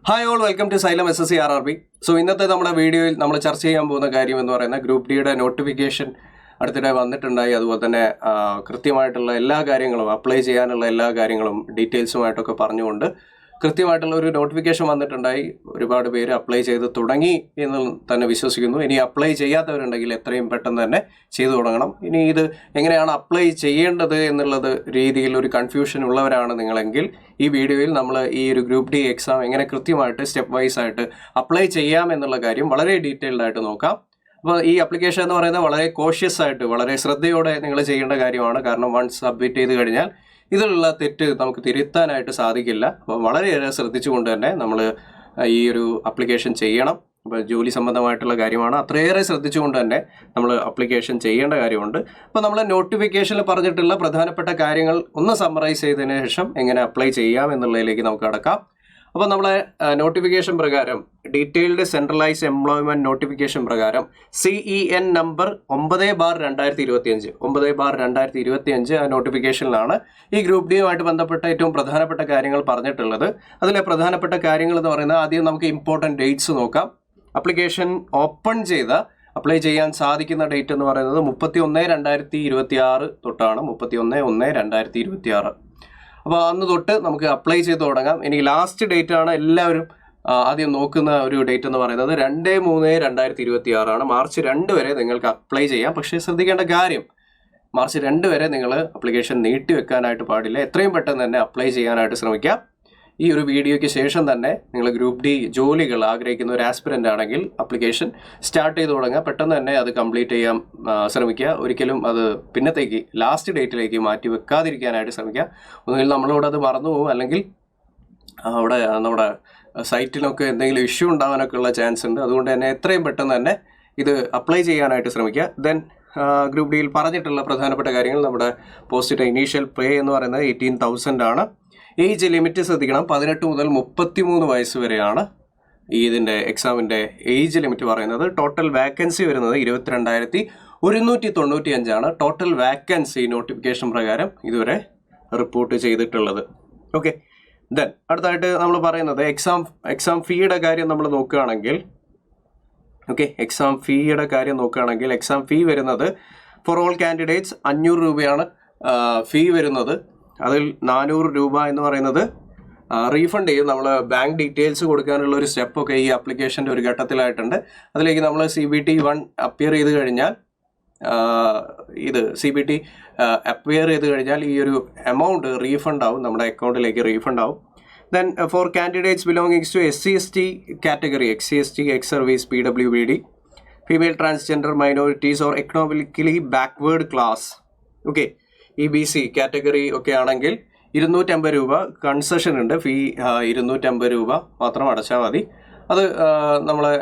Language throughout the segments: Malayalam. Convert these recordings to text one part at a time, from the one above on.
Hi all, welcome to Xylem SSC RRB. So ഇന്നത്തെ നമ്മുടെ വീഡിയോയിൽ നമ്മൾ ചർച്ച ചെയ്യാൻ പോകുന്ന കാര്യം എന്ന് പറയുന്നത് ഗ്രൂപ്പ് ഡിയുടെ നോട്ടിഫിക്കേഷൻ അടുത്തിടെ വന്നിട്ടുണ്ടായി. അതുപോലെ തന്നെ കൃത്യമായിട്ടുള്ള എല്ലാ കാര്യങ്ങളും അപ്ലൈ ചെയ്യാനുള്ള എല്ലാ കാര്യങ്ങളും ഡീറ്റെയിൽസുമായിട്ടൊക്കെ പറഞ്ഞുകൊണ്ട് കൃത്യമായിട്ടുള്ള ഒരു നോട്ടിഫിക്കേഷൻ വന്നിട്ടുണ്ടായി. ഒരുപാട് പേര് അപ്ലൈ ചെയ്ത് തുടങ്ങി എന്ന് തന്നെ വിശ്വസിക്കുന്നു. ഇനി അപ്ലൈ ചെയ്യാത്തവരുണ്ടെങ്കിൽ എത്രയും പെട്ടെന്ന് തന്നെ ചെയ്തു തുടങ്ങണം. ഇനി ഇത് എങ്ങനെയാണ് അപ്ലൈ ചെയ്യേണ്ടത് എന്നുള്ളത് രീതിയിൽ ഒരു കൺഫ്യൂഷൻ ഉള്ളവരാണ് നിങ്ങളെങ്കിൽ ഈ വീഡിയോയിൽ നമ്മൾ ഈ ഒരു ഗ്രൂപ്പ് ഡി എക്സാം എങ്ങനെ കൃത്യമായിട്ട് സ്റ്റെപ്പ് വൈസ് ആയിട്ട് അപ്ലൈ ചെയ്യാം എന്നുള്ള കാര്യം വളരെ ഡീറ്റെയിൽഡ് ആയിട്ട് നോക്കാം. അപ്പോൾ ഈ അപ്ലിക്കേഷൻ എന്ന് പറയുന്നത് വളരെ കോഷ്യസ് ആയിട്ട് വളരെ ശ്രദ്ധയോടെ നിങ്ങൾ ചെയ്യേണ്ട കാര്യമാണ്. കാരണം വൺസ് സബ്മിറ്റ് ചെയ്ത് കഴിഞ്ഞാൽ ഇതിലുള്ള തെറ്റ് നമുക്ക് തിരുത്താനായിട്ട് സാധിക്കില്ല. അപ്പോൾ വളരെയേറെ ശ്രദ്ധിച്ചുകൊണ്ട് തന്നെ നമ്മൾ ഈ ഒരു അപ്ലിക്കേഷൻ ചെയ്യണം. അപ്പോൾ ജോലി സംബന്ധമായിട്ടുള്ള കാര്യമാണ്, അത്രയേറെ ശ്രദ്ധിച്ചുകൊണ്ട് തന്നെ നമ്മൾ അപ്ലിക്കേഷൻ ചെയ്യേണ്ട കാര്യമുണ്ട്. അപ്പോൾ നമ്മൾ നോട്ടിഫിക്കേഷനിൽ പറഞ്ഞിട്ടുള്ള പ്രധാനപ്പെട്ട കാര്യങ്ങൾ ഒന്ന് സമ്മറൈസ് ചെയ്തതിന് ശേഷം എങ്ങനെ അപ്ലൈ ചെയ്യാം എന്നുള്ളതിലേക്ക് നമുക്ക് കടക്കാം. അപ്പോൾ നമ്മളെ നോട്ടിഫിക്കേഷൻ പ്രകാരം ഡീറ്റെയിൽഡ് സെൻട്രലൈസ് എംപ്ലോയ്മെന്റ് നോട്ടിഫിക്കേഷൻ പ്രകാരം CEN നമ്പർ 9/2025 9/2025 ആ നോട്ടിഫിക്കേഷനിലാണ് ഈ ഗ്രൂപ്പ് ഡിയുമായിട്ട് ബന്ധപ്പെട്ട ഏറ്റവും പ്രധാനപ്പെട്ട കാര്യങ്ങൾ പറഞ്ഞിട്ടുള്ളത്. അതിലെ പ്രധാനപ്പെട്ട കാര്യങ്ങൾ എന്ന് പറയുന്നത് ആദ്യം നമുക്ക് ഇമ്പോർട്ടൻറ്റ് ഡേറ്റ്സ് നോക്കാം. അപ്ലിക്കേഷൻ ഓപ്പൺ ചെയ്ത അപ്ലൈ ചെയ്യാൻ സാധിക്കുന്ന ഡേറ്റ് എന്ന് പറയുന്നത് 31/2026 തൊട്ടാണ്. 31/1/2026. അപ്പോൾ അന്ന് തൊട്ട് നമുക്ക് അപ്ലൈ ചെയ്ത് തുടങ്ങാം. ഇനി ലാസ്റ്റ് ഡേറ്റ് ആണ് എല്ലാവരും ആദ്യം നോക്കുന്ന ഒരു ഡേറ്റ് എന്ന് പറയുന്നത് 2/3/2026 ആണ്. മാർച്ച് 2 വരെ നിങ്ങൾക്ക് അപ്ലൈ ചെയ്യാം. പക്ഷേ ശ്രദ്ധിക്കേണ്ട കാര്യം, മാർച്ച് 2 വരെ നിങ്ങൾ അപ്ലിക്കേഷൻ നീട്ടി വെക്കാനായിട്ട് പാടില്ല. എത്രയും പെട്ടെന്ന് തന്നെ അപ്ലൈ ചെയ്യാനായിട്ട് ശ്രമിക്കാം. ഈ ഒരു വീഡിയോയ്ക്ക് ശേഷം തന്നെ നിങ്ങൾ ഗ്രൂപ്പ് ഡി ജോലികൾ ആഗ്രഹിക്കുന്ന ഒരു ആസ്പിരൻ്റ് ആണെങ്കിൽ അപ്ലിക്കേഷൻ സ്റ്റാർട്ട് ചെയ്ത് തുടങ്ങുക. പെട്ടെന്ന് തന്നെ അത് കംപ്ലീറ്റ് ചെയ്യാൻ ശ്രമിക്കുക. ഒരിക്കലും അത് പിന്നത്തേക്ക് ലാസ്റ്റ് ഡേറ്റിലേക്ക് മാറ്റി വെക്കാതിരിക്കാനായിട്ട് ശ്രമിക്കുക. ഒന്നുകിൽ നമ്മളോട് അത് മറന്നു പോകും, അല്ലെങ്കിൽ അവിടെ നമ്മുടെ സൈറ്റിനൊക്കെ എന്തെങ്കിലും ഇഷ്യൂ ഉണ്ടാകാനൊക്കെ ഉള്ള ചാൻസ് ഉണ്ട്. അതുകൊണ്ട് തന്നെ എത്രയും പെട്ടെന്ന് തന്നെ ഇത് അപ്ലൈ ചെയ്യാനായിട്ട് ശ്രമിക്കുക. ദെൻ ഗ്രൂപ്പ് ഡിയിൽ പറഞ്ഞിട്ടുള്ള പ്രധാനപ്പെട്ട കാര്യങ്ങൾ, നമ്മുടെ പോസ്റ്റിൻ്റെ ഇനീഷ്യൽ പേ എന്ന് പറയുന്നത് 18,000 ആണ്. ഏജ് ലിമിറ്റ് ശ്രദ്ധിക്കണം, 18 മുതൽ 33 വയസ്സ് വരെയാണ് ഇതിൻ്റെ എക്സാമിൻ്റെ ഏജ് ലിമിറ്റ് പറയുന്നത്. ടോട്ടൽ വാക്കൻസി വരുന്നത് 22,195 ആണ്. ടോട്ടൽ വാക്കൻസി നോട്ടിഫിക്കേഷൻ പ്രകാരം ഇതുവരെ റിപ്പോർട്ട് ചെയ്തിട്ടുള്ളത്. ഓക്കെ, ദെൻ അടുത്തായിട്ട് നമ്മൾ പറയുന്നത് എക്സാം ഫീയുടെ കാര്യം നമ്മൾ നോക്കുകയാണെങ്കിൽ, എക്സാം ഫീ വരുന്നത് ഫോർ ഓൾ കാൻഡിഡേറ്റ്സ് 500 രൂപയാണ് ഫീ വരുന്നത്. അതിൽ 400 രൂപ എന്ന് പറയുന്നത് റീഫണ്ട് ചെയ്യും. നമ്മൾ ബാങ്ക് ഡീറ്റെയിൽസ് കൊടുക്കാനുള്ള ഒരു സ്റ്റെപ്പൊക്കെ ഈ ആപ്ലിക്കേഷൻ്റെ ഒരു ഘട്ടത്തിലായിട്ടുണ്ട്. അതിലേക്ക് നമ്മൾ CBT 1 അപ്പിയർ ചെയ്ത് കഴിഞ്ഞാൽ ഈ ഒരു എമൗണ്ട് റീഫണ്ട് ആവും, നമ്മുടെ അക്കൗണ്ടിലേക്ക് റീഫണ്ട് ആവും. Then for candidates belongings to SC/ST category, XC/ST, ex service, PWBD, female transgender minorities or economically backward class, EBC category ഒക്കെ ആണെങ്കിൽ 250 രൂപ കൺസെഷൻ ഉണ്ട്. ഫീ 250 രൂപ മാത്രം അടച്ചാൽ മതി. അത് നമ്മളെ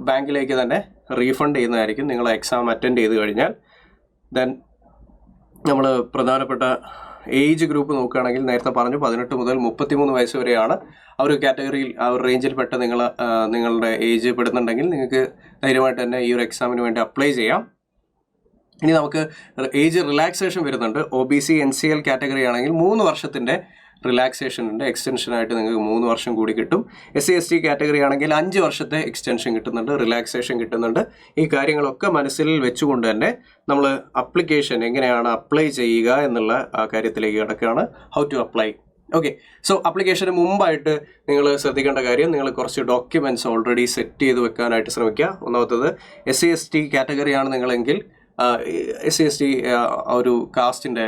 ബാങ്കിലേക്ക് തന്നെ റീഫണ്ട് ചെയ്യുന്നതായിരിക്കും നിങ്ങൾ എക്സാം അറ്റൻഡ് ചെയ്ത് കഴിഞ്ഞാൽ. ദെൻ നമ്മൾ പ്രധാനപ്പെട്ട ഏജ് ഗ്രൂപ്പ് നോക്കുകയാണെങ്കിൽ നേരത്തെ പറഞ്ഞു 18 മുതൽ 33 വയസ്സ് വരെയാണ്. ആ ഒരു കാറ്റഗറിയിൽ ആ ഒരു റേഞ്ചിൽപ്പെട്ട നിങ്ങളുടെ ഏജ് പെടുന്നുണ്ടെങ്കിൽ നിങ്ങൾക്ക് ധൈര്യമായിട്ട് തന്നെ ഈ ഒരു എക്സാമിന് വേണ്ടി അപ്ലൈ ചെയ്യാം. ഇനി നമുക്ക് ഏജ് റിലാക്സേഷൻ വരുന്നുണ്ട്. OBC NCL കാറ്റഗറി ആണെങ്കിൽ 3 വർഷത്തിൻ്റെ റിലാക്സേഷൻ ഉണ്ട്. എക്സ്റ്റൻഷനായിട്ട് നിങ്ങൾക്ക് 3 വർഷം കൂടി കിട്ടും. SC/ST കാറ്റഗറി ആണെങ്കിൽ 5 വർഷത്തെ എക്സ്റ്റൻഷൻ കിട്ടുന്നുണ്ട്, റിലാക്സേഷൻ കിട്ടുന്നുണ്ട്. ഈ കാര്യങ്ങളൊക്കെ മനസ്സിൽ വെച്ചുകൊണ്ട് തന്നെ നമ്മൾ അപ്ലിക്കേഷൻ എങ്ങനെയാണ് അപ്ലൈ ചെയ്യുക എന്നുള്ള ആ കാര്യത്തിലേക്ക് കിടക്കുകയാണ്. How to apply. സോ അപ്ലിക്കേഷന് മുമ്പായിട്ട് നിങ്ങൾ ശ്രദ്ധിക്കേണ്ട കാര്യം, നിങ്ങൾ കുറച്ച് ഡോക്യുമെൻറ്റ്സ് ഓൾറെഡി സെറ്റ് ചെയ്ത് വെക്കാനായിട്ട് ശ്രമിക്കുക. ഒന്നാമത്തത് SC/ST കാറ്റഗറിയാണ് നിങ്ങളെങ്കിൽ SC/ST ഒരു കാസ്റ്റിൻ്റെ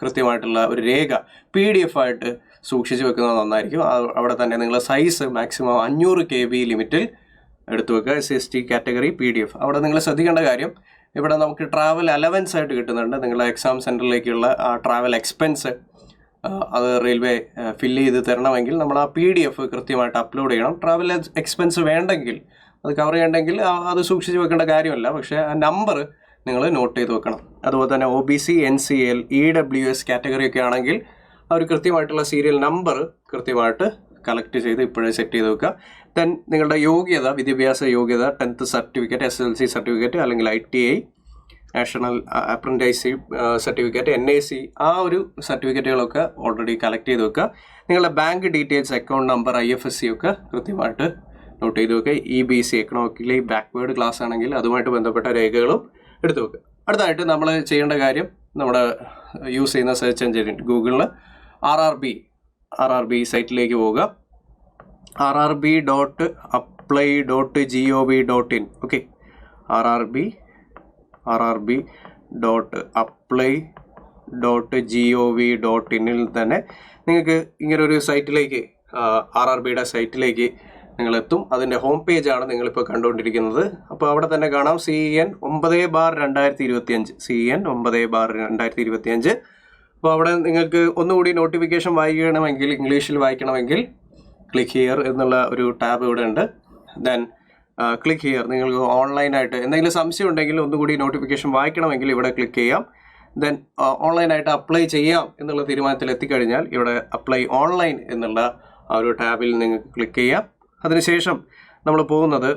കൃത്യമായിട്ടുള്ള ഒരു രേഖ PDF ആയിട്ട് സൂക്ഷിച്ച് വെക്കുന്നത് നന്നായിരിക്കും. അവിടെ തന്നെ നിങ്ങൾ സൈസ് മാക്സിമം 500 KB ലിമിറ്റിൽ എടുത്തു വെക്കുക. SC/ST category PDF. അവിടെ നിങ്ങൾ ശ്രദ്ധിക്കേണ്ട കാര്യം, ഇവിടെ നമുക്ക് ട്രാവൽ അലവൻസ് ആയിട്ട് കിട്ടുന്നുണ്ട്. നിങ്ങളുടെ എക്സാം സെൻറ്ററിലേക്കുള്ള ആ ട്രാവൽ എക്സ്പെൻസ് അത് റെയിൽവേ ഫില്ല് ചെയ്ത് തരണമെങ്കിൽ നമ്മൾ ആ PDF കൃത്യമായിട്ട് അപ്ലോഡ് ചെയ്യണം. ട്രാവൽ എക്സ്പെൻസ് വേണ്ടെങ്കിൽ, അത് കവർ ചെയ്യണമെങ്കിൽ അത് സൂക്ഷിച്ച് വെക്കേണ്ട കാര്യമല്ല, പക്ഷേ ആ നമ്പർ നിങ്ങൾ നോട്ട് ചെയ്ത് വെക്കണം. അതുപോലെ തന്നെ OBC NCL EWS കാറ്റഗറി ഒക്കെ ആണെങ്കിൽ അവർ കൃത്യമായിട്ടുള്ള സീരിയൽ നമ്പർ കൃത്യമായിട്ട് കളക്ട് ചെയ്ത് ഇപ്പോഴേ സെറ്റ് ചെയ്ത് വെക്കുക. ദെൻ നിങ്ങളുടെ യോഗ്യത, വിദ്യാഭ്യാസ യോഗ്യത 10th സർട്ടിഫിക്കറ്റ്, SSLC സർട്ടിഫിക്കറ്റ് അല്ലെങ്കിൽ ITI, national apprenticeship certificate, NAC, ആ ഒരു സർട്ടിഫിക്കറ്റുകളൊക്കെ ഓൾറെഡി കളക്ട് ചെയ്ത് വെക്കുക. നിങ്ങളുടെ bank details, account number, IFSC ഒക്കെ കൃത്യമായിട്ട് നോട്ട് ചെയ്ത് വെക്കുക. EBC, എക്കണോമിക്കലി ബാക്ക്വേർഡ് ക്ലാസ് ആണെങ്കിൽ അതുമായിട്ട് ബന്ധപ്പെട്ട രേഖകളും എടുത്തു വെക്കുക. അടുത്തായിട്ട് നമ്മൾ ചെയ്യേണ്ട കാര്യം, നമ്മുടെ യൂസ് ചെയ്യുന്ന സെർച്ച് എഞ്ചിൻ ഗൂഗിളിൽ RRB സൈറ്റിലേക്ക് പോവുക. rrb.apply.gov.in. ഓക്കെ, rrb.apply.gov.in തന്നെ നിങ്ങൾക്ക് ഇങ്ങനൊരു സൈറ്റിലേക്ക്, RRBയുടെ സൈറ്റിലേക്ക് നിങ്ങളെത്തും. അതിൻ്റെ ഹോം പേജാണ് നിങ്ങളിപ്പോൾ കണ്ടുകൊണ്ടിരിക്കുന്നത്. അപ്പോൾ അവിടെ തന്നെ കാണാം CEN 9/2025, CEN 9/2025. അപ്പോൾ അവിടെ നിങ്ങൾക്ക് ഒന്നുകൂടി നോട്ടിഫിക്കേഷൻ വായിക്കണമെങ്കിൽ, ഇംഗ്ലീഷിൽ വായിക്കണമെങ്കിൽ ക്ലിക്ക് ഹിയർ എന്നുള്ള ഒരു ടാബ് ഇവിടെ ഉണ്ട്. Then click here. നിങ്ങൾക്ക് ഓൺലൈനായിട്ട് എന്തെങ്കിലും സംശയം ഉണ്ടെങ്കിൽ, ഒന്നുകൂടി നോട്ടിഫിക്കേഷൻ വായിക്കണമെങ്കിൽ ഇവിടെ ക്ലിക്ക് ചെയ്യാം. ദെൻ ഓൺലൈനായിട്ട് അപ്ലൈ ചെയ്യാം എന്നുള്ള തീരുമാനത്തിൽ എത്തിക്കഴിഞ്ഞാൽ ഇവിടെ അപ്ലൈ ഓൺലൈൻ എന്നുള്ള ആ ഒരു ടാബിൽ നിങ്ങൾക്ക് ക്ലിക്ക് ചെയ്യാം. അതിനുശേഷം നമ്മൾ പോകുന്നത്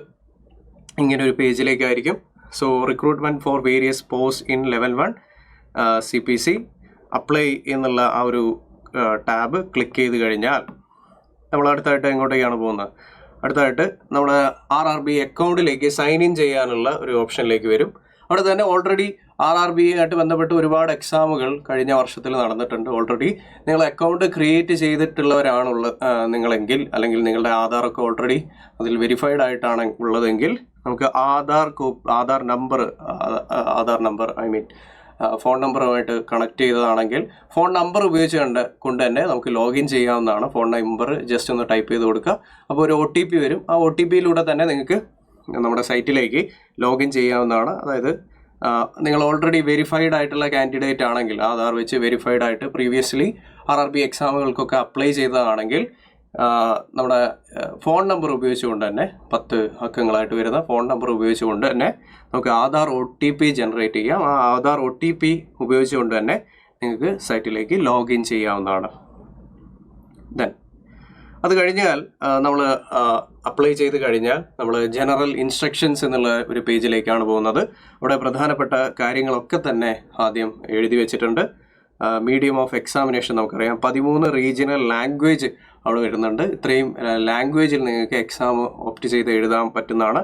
ഇങ്ങനൊരു പേജിലേക്കായിരിക്കും. So recruitment for various post in level 1 CPC apply എന്നുള്ള ആ ഒരു ടാബ് ക്ലിക്ക് ചെയ്ത് കഴിഞ്ഞാൽ നമ്മൾ അടുത്തായിട്ട് എങ്ങോട്ടേക്കാണ് പോകുന്നത്? അടുത്തായിട്ട് നമ്മൾ RRB അക്കൗണ്ടിലേക്ക് സൈൻ ഇൻ ചെയ്യാനുള്ള ഒരു ഓപ്ഷനിലേക്ക് വരും. അവിടെ തന്നെ ഓൾറെഡി RRB ആയിട്ട് ബന്ധപ്പെട്ട് ഒരുപാട് എക്സാമുകൾ കഴിഞ്ഞ വർഷത്തിൽ നടന്നിട്ടുണ്ട്. ഓൾറെഡി നിങ്ങൾ അക്കൗണ്ട് ക്രിയേറ്റ് ചെയ്തിട്ടുള്ളവരാണുള്ള നിങ്ങളെങ്കിൽ, അല്ലെങ്കിൽ നിങ്ങളുടെ ആധാറൊക്കെ ഓൾറെഡി അതിൽ വെരിഫൈഡ് ആയിട്ടാണ് ഉള്ളതെങ്കിൽ, നമുക്ക് ആധാർ നമ്പർ ഫോൺ നമ്പറുമായിട്ട് കണക്ട് ചെയ്തതാണെങ്കിൽ ഫോൺ നമ്പർ കൊണ്ട് തന്നെ നമുക്ക് ലോഗിൻ ചെയ്യാവുന്നതാണ്. ഫോൺ നമ്പർ ജസ്റ്റ് ഒന്ന് ടൈപ്പ് ചെയ്ത് കൊടുക്കുക. അപ്പോൾ ഒരു OTP വരും. ആ OTPയിലൂടെ തന്നെ നിങ്ങൾക്ക് നമ്മുടെ സൈറ്റിലേക്ക് ലോഗിൻ ചെയ്യാവുന്നതാണ്. അതായത് നിങ്ങൾ ഓൾറെഡി വെരിഫൈഡ് ആയിട്ടുള്ള കാൻഡിഡേറ്റ് ആണെങ്കിൽ, ആധാർ വെച്ച് വെരിഫൈഡ് ആയിട്ട് പ്രീവിയസ്ലി RRB എക്സാമുകൾക്കൊക്കെ അപ്ലൈ ചെയ്തതാണെങ്കിൽ, നമ്മുടെ ഫോൺ നമ്പർ ഉപയോഗിച്ചുകൊണ്ട് തന്നെ 10 അക്കങ്ങളായിട്ട് വരുന്ന ഫോൺ നമ്പർ ഉപയോഗിച്ചുകൊണ്ട് തന്നെ നമുക്ക് ആധാർ OTP ജനറേറ്റ് ചെയ്യാം. ആ ആധാർ OTP ഉപയോഗിച്ചുകൊണ്ട് തന്നെ നിങ്ങൾക്ക് സൈറ്റിലേക്ക് ലോഗിൻ ചെയ്യാവുന്നതാണ്. ദെൻ അത് കഴിഞ്ഞാൽ നമ്മൾ അപ്ലൈ ചെയ്ത് കഴിഞ്ഞാൽ നമ്മൾ ജനറൽ ഇൻസ്ട്രക്ഷൻസ് എന്നുള്ള ഒരു പേജിലേക്കാണ് പോകുന്നത്. അവിടെ പ്രധാനപ്പെട്ട കാര്യങ്ങളൊക്കെ തന്നെ ആദ്യം എഴുതി വെച്ചിട്ടുണ്ട്. മീഡിയം ഓഫ് എക്സാമിനേഷൻ നമുക്കറിയാം, 13 റീജിയണൽ ലാംഗ്വേജ് അവിടെ വരുന്നുണ്ട്. ഇത്രയും ലാംഗ്വേജിൽ നിങ്ങൾക്ക് എക്സാം ഓപ്റ്റ് ചെയ്ത് എഴുതാൻ പറ്റുന്നതാണ്.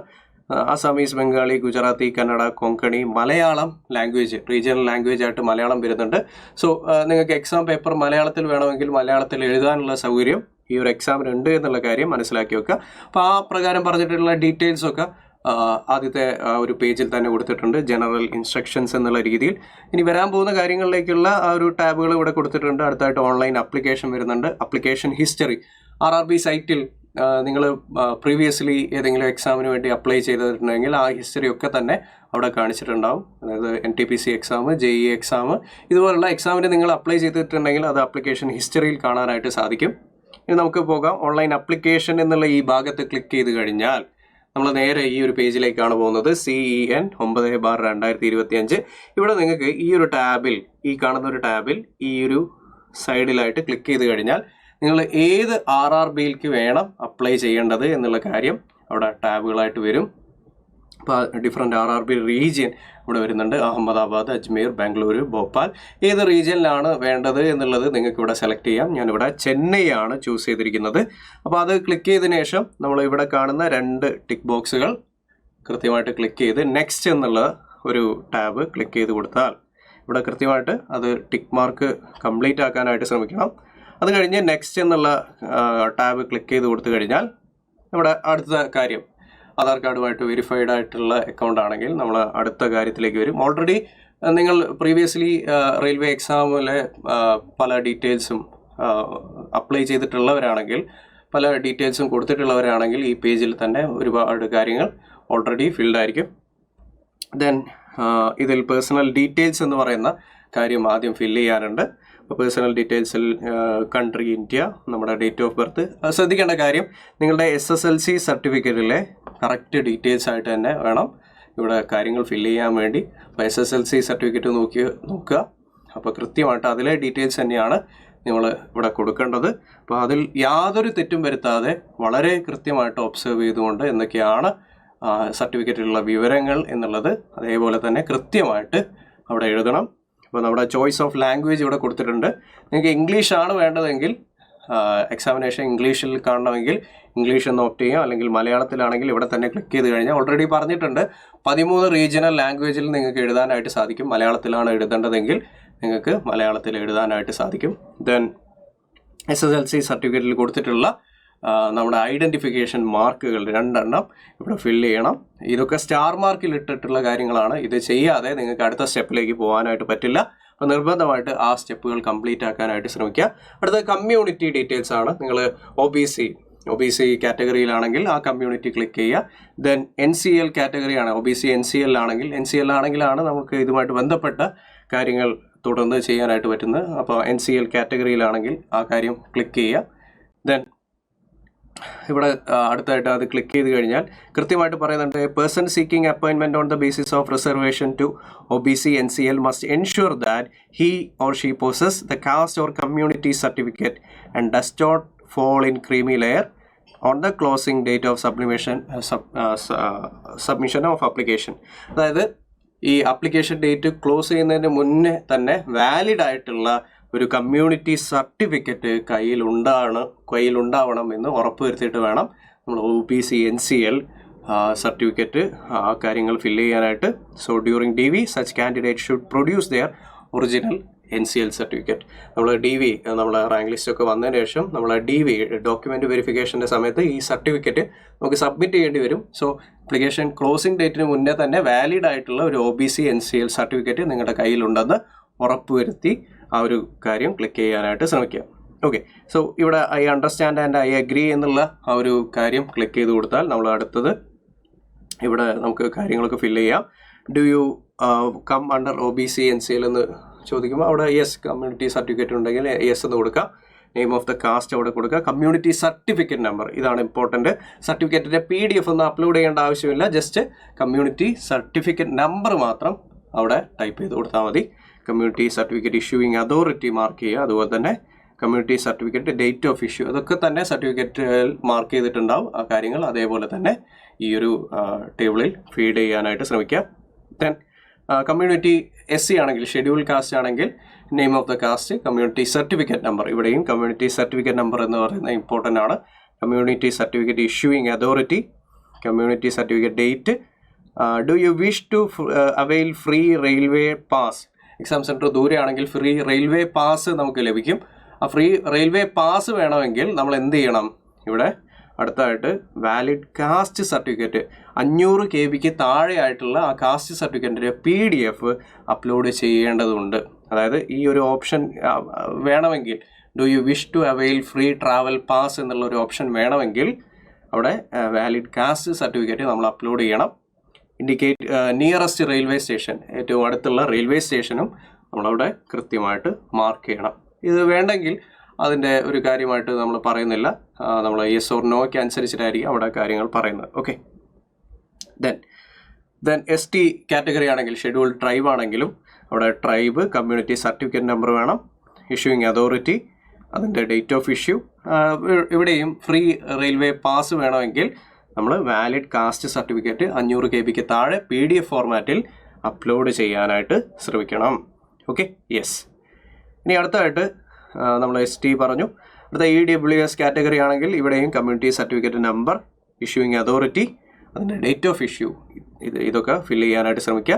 Assamese, Bengali, Gujarati, Kannada, Konkani, Malayalam language, regional language ആയിട്ട് മലയാളം വരുന്നുണ്ട്. സോ നിങ്ങൾക്ക് എക്സാം പേപ്പർ മലയാളത്തിൽ വേണമെങ്കിൽ മലയാളത്തിൽ എഴുതാനുള്ള സൗകര്യം ഈ ഒരു എക്സാമിനുണ്ട് എന്നുള്ള കാര്യം മനസ്സിലാക്കി വെക്കുക. അപ്പോൾ ആ പ്രകാരം പറഞ്ഞിട്ടുള്ള ഡീറ്റെയിൽസൊക്കെ ആദ്യത്തെ ഒരു പേജിൽ തന്നെ കൊടുത്തിട്ടുണ്ട്, ജനറൽ ഇൻസ്ട്രക്ഷൻസ് എന്നുള്ള രീതിയിൽ. ഇനി വരാൻ പോകുന്ന കാര്യങ്ങളിലേക്കുള്ള ആ ഒരു ടാബുകൾ ഇവിടെ കൊടുത്തിട്ടുണ്ട്. അടുത്തായിട്ട് ഓൺലൈൻ ആപ്ലിക്കേഷൻ വരുന്നുണ്ട്. ആപ്ലിക്കേഷൻ ഹിസ്റ്ററി, RRB സൈറ്റിൽ നിങ്ങൾ പ്രീവിയസ്ലി ഏതെങ്കിലും എക്സാമിന് വേണ്ടി അപ്ലൈ ചെയ്തിട്ടുണ്ടെങ്കിൽ ആ ഹിസ്റ്ററി ഒക്കെ തന്നെ അവിടെ കാണിച്ചിട്ടുണ്ടാവും. അതായത് NTPC എക്സാം, JEE എക്സാം, ഇതുപോലുള്ള എക്സാമിന് നിങ്ങൾ അപ്ലൈ ചെയ്തിട്ടുണ്ടെങ്കിൽ അത് ആപ്ലിക്കേഷൻ ഹിസ്റ്ററിയിൽ കാണാനായിട്ട് സാധിക്കും. ഇനി നമുക്ക് പോകാം. ഓൺലൈൻ ആപ്ലിക്കേഷൻ എന്നുള്ള ഈ ഭാഗത്ത് ക്ലിക്ക് ചെയ്ത് കഴിഞ്ഞാൽ നമ്മൾ നേരെ ഈ ഒരു പേജിലേക്കാണ് പോകുന്നത്. CEN 9/2025. ഇവിടെ നിങ്ങൾക്ക് ഈ ഒരു ടാബിൽ, ഈ കാണുന്ന ഒരു ടാബിൽ ഈ ഒരു സൈഡിലായിട്ട് ക്ലിക്ക് ചെയ്ത് കഴിഞ്ഞാൽ നിങ്ങൾ ഏത് RRBയിലേക്ക് വേണം അപ്ലൈ ചെയ്യേണ്ടത് എന്നുള്ള കാര്യം അവിടെ ടാബുകളായിട്ട് വരും. അപ്പോൾ ഡിഫറെൻറ്റ് RRB റീജിയൻ ഇവിടെ വരുന്നുണ്ട്. അഹമ്മദാബാദ്, അജ്മീർ, ബാംഗ്ലൂരു, ഭോപ്പാൽ. ഏത് റീജിയനിലാണ് വേണ്ടത് എന്നുള്ളത് നിങ്ങൾക്ക് ഇവിടെ സെലക്ട് ചെയ്യാം. ഞാനിവിടെ ചെന്നൈ ആണ് ചൂസ് ചെയ്തിരിക്കുന്നത്. അപ്പോൾ അത് ക്ലിക്ക് ചെയ്തതിന് ശേഷം നമ്മൾ ഇവിടെ കാണുന്ന 2 ടിക്ക് ബോക്സുകൾ കൃത്യമായിട്ട് ക്ലിക്ക് ചെയ്ത് നെക്സ്റ്റ് എന്നുള്ള ഒരു ടാബ് ക്ലിക്ക് ചെയ്ത് കൊടുത്താൽ ഇവിടെ കൃത്യമായിട്ട് അത് ടിക്ക് മാർക്ക് കംപ്ലീറ്റ് ആക്കാനായിട്ട് ശ്രമിക്കണം. അത് കഴിഞ്ഞ് നെക്സ്റ്റ് എന്നുള്ള ടാബ് ക്ലിക്ക് ചെയ്ത് കൊടുത്തു കഴിഞ്ഞാൽ നമ്മുടെ അടുത്ത കാര്യം, ആധാർ കാർഡുമായിട്ട് വെരിഫൈഡ് ആയിട്ടുള്ള അക്കൗണ്ട് ആണെങ്കിൽ നമ്മൾ അടുത്ത കാര്യത്തിലേക്ക് വരും. ഓൾറെഡി നിങ്ങൾ പ്രീവിയസ്ലി റെയിൽവേ എക്സാമിലെ പല ഡീറ്റെയിൽസും അപ്ലൈ ചെയ്തിട്ടുള്ളവരാണെങ്കിൽ, പല ഡീറ്റെയിൽസും കൊടുത്തിട്ടുള്ളവരാണെങ്കിൽ ഈ പേജിൽ തന്നെ ഒരുപാട് കാര്യങ്ങൾ ഓൾറെഡി ഫിൽഡ് ആയിരിക്കും. ദെൻ ഇതിൽ പേഴ്സണൽ ഡീറ്റെയിൽസ് എന്ന് പറയുന്ന കാര്യം ആദ്യം ഫില്ല് ചെയ്യാനുണ്ട്. പേഴ്സണൽ ഡീറ്റെയിൽസിൽ കൺട്രി ഇന്ത്യ, നമ്മുടെ ഡേറ്റ് ഓഫ് ബർത്ത്. ശ്രദ്ധിക്കേണ്ട കാര്യം, നിങ്ങളുടെ SSLC സർട്ടിഫിക്കറ്റിലെ കറക്റ്റ് ഡീറ്റെയിൽസ് ആയിട്ട് തന്നെ വേണം ഇവിടെ കാര്യങ്ങൾ ഫില്ല് ചെയ്യാൻ വേണ്ടി. അപ്പോൾ SSLC സർട്ടിഫിക്കറ്റ് നോക്കുക. അപ്പോൾ കൃത്യമായിട്ട് അതിലെ ഡീറ്റെയിൽസ് തന്നെയാണ് നിങ്ങൾ ഇവിടെ കൊടുക്കേണ്ടത്. അപ്പോൾ അതിൽ യാതൊരു തെറ്റും വരുത്താതെ വളരെ കൃത്യമായിട്ട് ഒബ്സർവ് ചെയ്തുകൊണ്ട് എന്തൊക്കെയാണ് സർട്ടിഫിക്കറ്റിലുള്ള വിവരങ്ങൾ എന്നുള്ളത് അതേപോലെ തന്നെ കൃത്യമായിട്ട് അവിടെ എഴുതണം. അപ്പോൾ നമ്മുടെ ചോയ്സ് ഓഫ് ലാംഗ്വേജ് ഇവിടെ കൊടുത്തിട്ടുണ്ട്. നിങ്ങൾക്ക് ഇംഗ്ലീഷാണ് വേണ്ടതെങ്കിൽ എക്സാമിനേഷൻ ഇംഗ്ലീഷിൽ കാണണമെങ്കിൽ ഇംഗ്ലീഷ് എന്ന് ഓപ്റ്റ് ചെയ്യാം. അല്ലെങ്കിൽ മലയാളത്തിലാണെങ്കിൽ ഇവിടെ തന്നെ ക്ലിക്ക് ചെയ്ത് കഴിഞ്ഞാൽ ഓൾറെഡി പറഞ്ഞിട്ടുണ്ട് 13 റീജിയണൽ ലാംഗ്വേജിൽ നിങ്ങൾക്ക് എഴുതാനായിട്ട് സാധിക്കും. മലയാളത്തിലാണ് എഴുതേണ്ടതെങ്കിൽ നിങ്ങൾക്ക് മലയാളത്തിൽ എഴുതാനായിട്ട് സാധിക്കും. ദെൻ SSLC സർട്ടിഫിക്കറ്റിൽ കൊടുത്തിട്ടുള്ള നമ്മുടെ ഐഡൻറ്റിഫിക്കേഷൻ മാർക്കുകൾ 2 എണ്ണം ഇവിടെ ഫില്ല് ചെയ്യണം. ഇതൊക്കെ സ്റ്റാർ മാർക്കിൽ ഇട്ടിട്ടുള്ള കാര്യങ്ങളാണ്. ഇത് ചെയ്യാതെ നിങ്ങൾക്ക് അടുത്ത സ്റ്റെപ്പിലേക്ക് പോകാനായിട്ട് പറ്റില്ല. അപ്പോൾ നിർബന്ധമായിട്ട് ആ സ്റ്റെപ്പുകൾ കംപ്ലീറ്റ് ആക്കാനായിട്ട് ശ്രമിക്കുക. അടുത്ത കമ്മ്യൂണിറ്റി ഡീറ്റെയിൽസ് ആണ്. നിങ്ങൾ OBC കാറ്റഗറിയിലാണെങ്കിൽ ആ കമ്മ്യൂണിറ്റി ക്ലിക്ക് ചെയ്യുക. ദെൻ NCL കാറ്റഗറിയാണ്, OBC NCL ആണെങ്കിലാണ് നമുക്ക് ഇതുമായിട്ട് ബന്ധപ്പെട്ട കാര്യങ്ങൾ തുടർന്ന് ചെയ്യാനായിട്ട് പറ്റുന്നത്. അപ്പോൾ NCL കാറ്റഗറിയിലാണെങ്കിൽ ആ കാര്യം ക്ലിക്ക് ചെയ്യുക. ദെൻ ഇവിടെ അടുത്തായിട്ട് അത് ക്ലിക്ക് ചെയ്ത് കഴിഞ്ഞാൽ കൃത്യമായിട്ട് പറയുന്നുണ്ട്, a person seeking appointment on the basis of reservation to OBC NCL must ensure that he or she possess the caste or community certificate and does not fall in creamy layer on the closing date of submission of application. അതായത് ഈ ആപ്ലിക്കേഷൻ ഡേറ്റ് ക്ലോസ് ചെയ്യുന്നതിന് മുന്നേ തന്നെ വാലിഡ് ആയിട്ടുള്ള ഒരു കമ്മ്യൂണിറ്റി സർട്ടിഫിക്കറ്റ് കയ്യിലുണ്ടാവണം എന്ന് ഉറപ്പുവരുത്തിയിട്ട് വേണം നമ്മൾ OBC NCL സർട്ടിഫിക്കറ്റ് ആ കാര്യങ്ങൾ ഫില്ല് ചെയ്യാനായിട്ട്. So during DV such candidate should produce their original NCL certificate. നമ്മൾ DV നമ്മളെ റാങ്ക് ലിസ്റ്റ് ഒക്കെ വന്നതിന് ശേഷം നമ്മൾ DV ഡോക്യുമെൻ്റ് വെരിഫിക്കേഷൻ്റെ സമയത്ത് ഈ സർട്ടിഫിക്കറ്റ് നമുക്ക് സബ്മിറ്റ് ചെയ്യേണ്ടി വരും. സോ ആപ്ലിക്കേഷൻ ക്ലോസിംഗ് ഡേറ്റിന് മുന്നേ തന്നെ വാലിഡ് ആയിട്ടുള്ള ഒരു OBC NCL സർട്ടിഫിക്കറ്റ് നിങ്ങളുടെ കയ്യിലുണ്ടെന്ന് ഉറപ്പുവരുത്തി ആ ഒരു കാര്യം ക്ലിക്ക് ചെയ്യാനായിട്ട് ശ്രമിക്കുക. ഓക്കെ, സോ ഇവിടെ I understand and I agree എന്നുള്ള ആ ഒരു കാര്യം ക്ലിക്ക് ചെയ്ത് കൊടുത്താൽ നമ്മൾ അടുത്തത് ഇവിടെ നമുക്ക് കാര്യങ്ങളൊക്കെ ഫില്ല് ചെയ്യാം. Do you come under OBC NCL എന്ന് ചോദിക്കുമ്പോൾ അവിടെ യെസ് കമ്മ്യൂണിറ്റി സർട്ടിഫിക്കറ്റ് ഉണ്ടെങ്കിൽ യെസ് എന്ന് കൊടുക്കുക. നെയിം ഓഫ് ദ കാസ്റ്റ് അവിടെ കൊടുക്കുക. കമ്മ്യൂണിറ്റി സർട്ടിഫിക്കറ്റ് നമ്പർ ഇതാണ് ഇമ്പോർട്ടൻറ്റ്. സർട്ടിഫിക്കറ്റിൻ്റെ PDF ഒന്നും അപ്ലോഡ് ചെയ്യേണ്ട ആവശ്യമില്ല. ജസ്റ്റ് കമ്മ്യൂണിറ്റി സർട്ടിഫിക്കറ്റ് നമ്പർ മാത്രം അവിടെ ടൈപ്പ് ചെയ്ത് കൊടുത്താൽ മതി. Community certificate issuing authority mark ചെയ്യുക. അതുപോലെ തന്നെ community certificate date of issue അതൊക്കെ തന്നെ സർട്ടിഫിക്കറ്റിൽ മാർക്ക് ചെയ്തിട്ടുണ്ടാവും. ആ കാര്യങ്ങൾ അതേപോലെ തന്നെ ഈ ഒരു ടേബിളിൽ ഫീഡ് ചെയ്യാനായിട്ട് ശ്രമിക്കുക. ദെൻ കമ്മ്യൂണിറ്റി SC ആണെങ്കിൽ ഷെഡ്യൂൾ കാസ്റ്റ് ആണെങ്കിൽ name of the caste, community certificate number ഇവിടെയും കമ്മ്യൂണിറ്റി സർട്ടിഫിക്കറ്റ് നമ്പർ എന്ന് പറയുന്നത് ഇമ്പോർട്ടൻ്റ് ആണ്. Community certificate issuing authority, community certificate date, do you wish to avail free railway pass. Exam centre ദൂരെയാണെങ്കിൽ ഫ്രീ റെയിൽവേ പാസ് നമുക്ക് ലഭിക്കും. ആ ഫ്രീ റെയിൽവേ പാസ് വേണമെങ്കിൽ നമ്മൾ എന്ത് ചെയ്യണം, ഇവിടെ അടുത്തായിട്ട് വാലിഡ് കാസ്റ്റ് സർട്ടിഫിക്കറ്റ് 500 KB താഴെയായിട്ടുള്ള ആ കാസ്റ്റ് സർട്ടിഫിക്കറ്റിൻ്റെ PDF അപ്ലോഡ് ചെയ്യേണ്ടതുണ്ട്. അതായത് ഈ ഒരു ഓപ്ഷൻ വേണമെങ്കിൽ do you wish to avail free travel pass എന്നുള്ള ഒരു ഓപ്ഷൻ വേണമെങ്കിൽ അവിടെ വാലിഡ് കാസ്റ്റ് സർട്ടിഫിക്കറ്റ് നമ്മൾ അപ്ലോഡ് ചെയ്യണം. ഇൻഡിക്കേറ്റ് നിയറസ്റ്റ് റെയിൽവേ സ്റ്റേഷൻ, ഏറ്റവും അടുത്തുള്ള റെയിൽവേ സ്റ്റേഷനും നമ്മളവിടെ കൃത്യമായിട്ട് മാർക്ക് ചെയ്യണം. ഇത് വേണ്ടെങ്കിൽ അതിൻ്റെ ഒരു കാര്യമായിട്ട് നമ്മൾ പറയുന്നില്ല. നമ്മൾ യെസ് ഓർ നോയ്ക്ക് അനുസരിച്ചിട്ടായിരിക്കും അവിടെ കാര്യങ്ങൾ പറയുന്നത്. ഓക്കെ, ദെൻ ST കാറ്റഗറി ആണെങ്കിൽ ഷെഡ്യൂൾ ട്രൈബ് ആണെങ്കിലും അവിടെ ട്രൈബ് കമ്മ്യൂണിറ്റി സർട്ടിഫിക്കറ്റ് നമ്പർ വേണം. ഇഷ്യൂയിങ് അതോറിറ്റി അതിൻ്റെ ഡേറ്റ് ഓഫ് ഇഷ്യൂ. ഇവിടെയും ഫ്രീ റെയിൽവേ പാസ് വേണമെങ്കിൽ നമ്മൾ വാലിഡ് കാസ്റ്റ് സർട്ടിഫിക്കറ്റ് 500 KB താഴെ PDF ഫോർമാറ്റിൽ അപ്ലോഡ് ചെയ്യാനായിട്ട് ശ്രമിക്കണം. Okay, yes. ഇനി അടുത്തായിട്ട് നമ്മൾ ST പറഞ്ഞു. അടുത്ത EWS കാറ്റഗറി ആണെങ്കിൽ ഇവിടെയും community certificate number, issuing authority, അതിൻ്റെ ഡേറ്റ് ഓഫ് ഇഷ്യൂ ഇതൊക്കെ ഫില്ല് ചെയ്യാനായിട്ട് ശ്രമിക്കുക.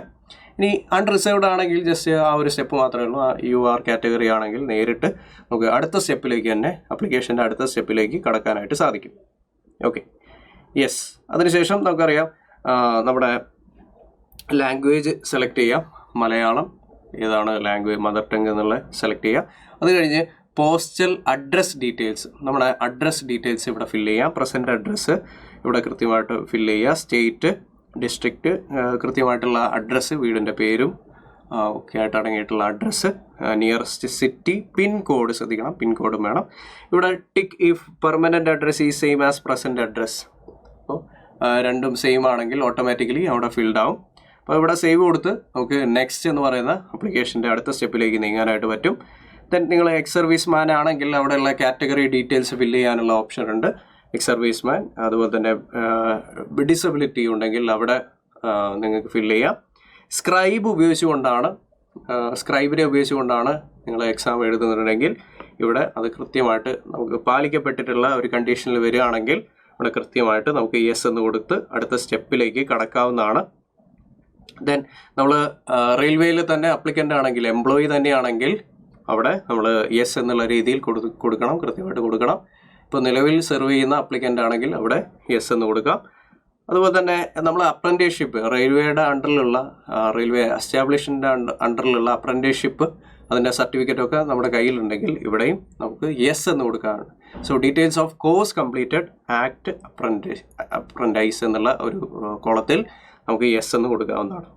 ഇനി അൺറിസർവ്ഡ് ആണെങ്കിൽ ജസ്റ്റ് ആ ഒരു സ്റ്റെപ്പ് മാത്രമേ ഉള്ളൂ. UR കാറ്റഗറി ആണെങ്കിൽ നേരിട്ട് നമുക്ക് അടുത്ത സ്റ്റെപ്പിലേക്ക് തന്നെ ആപ്ലിക്കേഷൻ്റെ അടുത്ത സ്റ്റെപ്പിലേക്ക് കടക്കാനായിട്ട് സാധിക്കും. Okay, yes. അതിനുശേഷം നമുക്കറിയാം നമ്മുടെ ലാംഗ്വേജ് സെലക്ട് ചെയ്യാം. മലയാളം ഏതാണ് ലാംഗ്വേജ് മദർ ടങ് എന്നുള്ള സെലക്ട് ചെയ്യുക. അത് കഴിഞ്ഞ് പോസ്റ്റൽ അഡ്രസ് ഡീറ്റെയിൽസ്, നമ്മുടെ അഡ്രസ് ഡീറ്റെയിൽസ് ഇവിടെ ഫില്ല് ചെയ്യാം. പ്രസൻറ്റ് അഡ്രസ്സ് ഇവിടെ കൃത്യമായിട്ട് ഫില്ല് ചെയ്യുക. സ്റ്റേറ്റ്, ഡിസ്ട്രിക്റ്റ്, കൃത്യമായിട്ടുള്ള അഡ്രസ്സ്, വീടിൻ്റെ പേരും ഒക്കെ ആയിട്ട് അടങ്ങിയിട്ടുള്ള address, nearest city, pin code ശ്രദ്ധിക്കണം, പിൻ കോഡും വേണം. ഇവിടെ tick if permanent address is same as present address. അപ്പോൾ രണ്ടും സെയിം ആണെങ്കിൽ ഓട്ടോമാറ്റിക്കലി അവിടെ ഫിൽഡ് ആവും. അപ്പോൾ ഇവിടെ സേവ് കൊടുത്ത് നമുക്ക് നെക്സ്റ്റ് എന്ന് പറയുന്ന ആപ്ലിക്കേഷൻ്റെ അടുത്ത സ്റ്റെപ്പിലേക്ക് നീങ്ങാനായിട്ട് പറ്റും. ദെൻ നിങ്ങൾ എക്സ് സർവീസ് മാൻ ആണെങ്കിൽ അവിടെയുള്ള കാറ്റഗറി ഡീറ്റെയിൽസ് ഫില്ല് ചെയ്യാനുള്ള ഓപ്ഷൻ ഉണ്ട്. എക്സ് സർവീസ്മാൻ, അതുപോലെ തന്നെ ഡിസബിലിറ്റി ഉണ്ടെങ്കിൽ അവിടെ നിങ്ങൾക്ക് ഫില്ല് ചെയ്യാം. സ്ക്രൈബിനെ ഉപയോഗിച്ചുകൊണ്ടാണ് നിങ്ങൾ എക്സാം എഴുതുന്നുണ്ടെങ്കിൽ ഇവിടെ അത് കൃത്യമായിട്ട് നമുക്ക് പാലിക്കപ്പെട്ടിട്ടുള്ള ഒരു കണ്ടീഷനിൽ വരികയാണെങ്കിൽ ഇവിടെ കൃത്യമായിട്ട് നമുക്ക് യെസ് എന്ന് കൊടുത്ത് അടുത്ത സ്റ്റെപ്പിലേക്ക് കടക്കാവുന്നതാണ്. ദെൻ നമ്മൾ റെയിൽവേയിൽ തന്നെ അപ്ലിക്കൻ്റ് ആണെങ്കിൽ, എംപ്ലോയി തന്നെയാണെങ്കിൽ അവിടെ നമ്മൾ യെസ് എന്നുള്ള രീതിയിൽ കൊടുക്കണം, കൃത്യമായിട്ട് കൊടുക്കണം. ഇപ്പോൾ നിലവിൽ സെർവ് ചെയ്യുന്ന അപ്ലിക്കൻ്റ് ആണെങ്കിൽ അവിടെ യെസ് എന്ന് കൊടുക്കാം. അതുപോലെ തന്നെ നമ്മൾ അപ്രന്റീസ്ഷിപ്പ്, റെയിൽവേയുടെ അണ്ടറിലുള്ള റെയിൽവേ എസ്റ്റാബ്ലിഷ്മെൻറ്റിൻ്റെ അണ്ടറിലുള്ള അപ്രന്റീസ്ഷിപ്പ്, അതിൻ്റെ സർട്ടിഫിക്കറ്റൊക്കെ നമ്മുടെ കയ്യിലുണ്ടെങ്കിൽ ഇവിടെയും നമുക്ക് യെസ് എന്ന് കൊടുക്കാറുണ്ട്. So details of course completed act apprentice എന്നുള്ള ഒരു കോളത്തിൽ നമുക്ക് യെസ് എന്ന് കൊടുക്കാവുന്നതാണ്.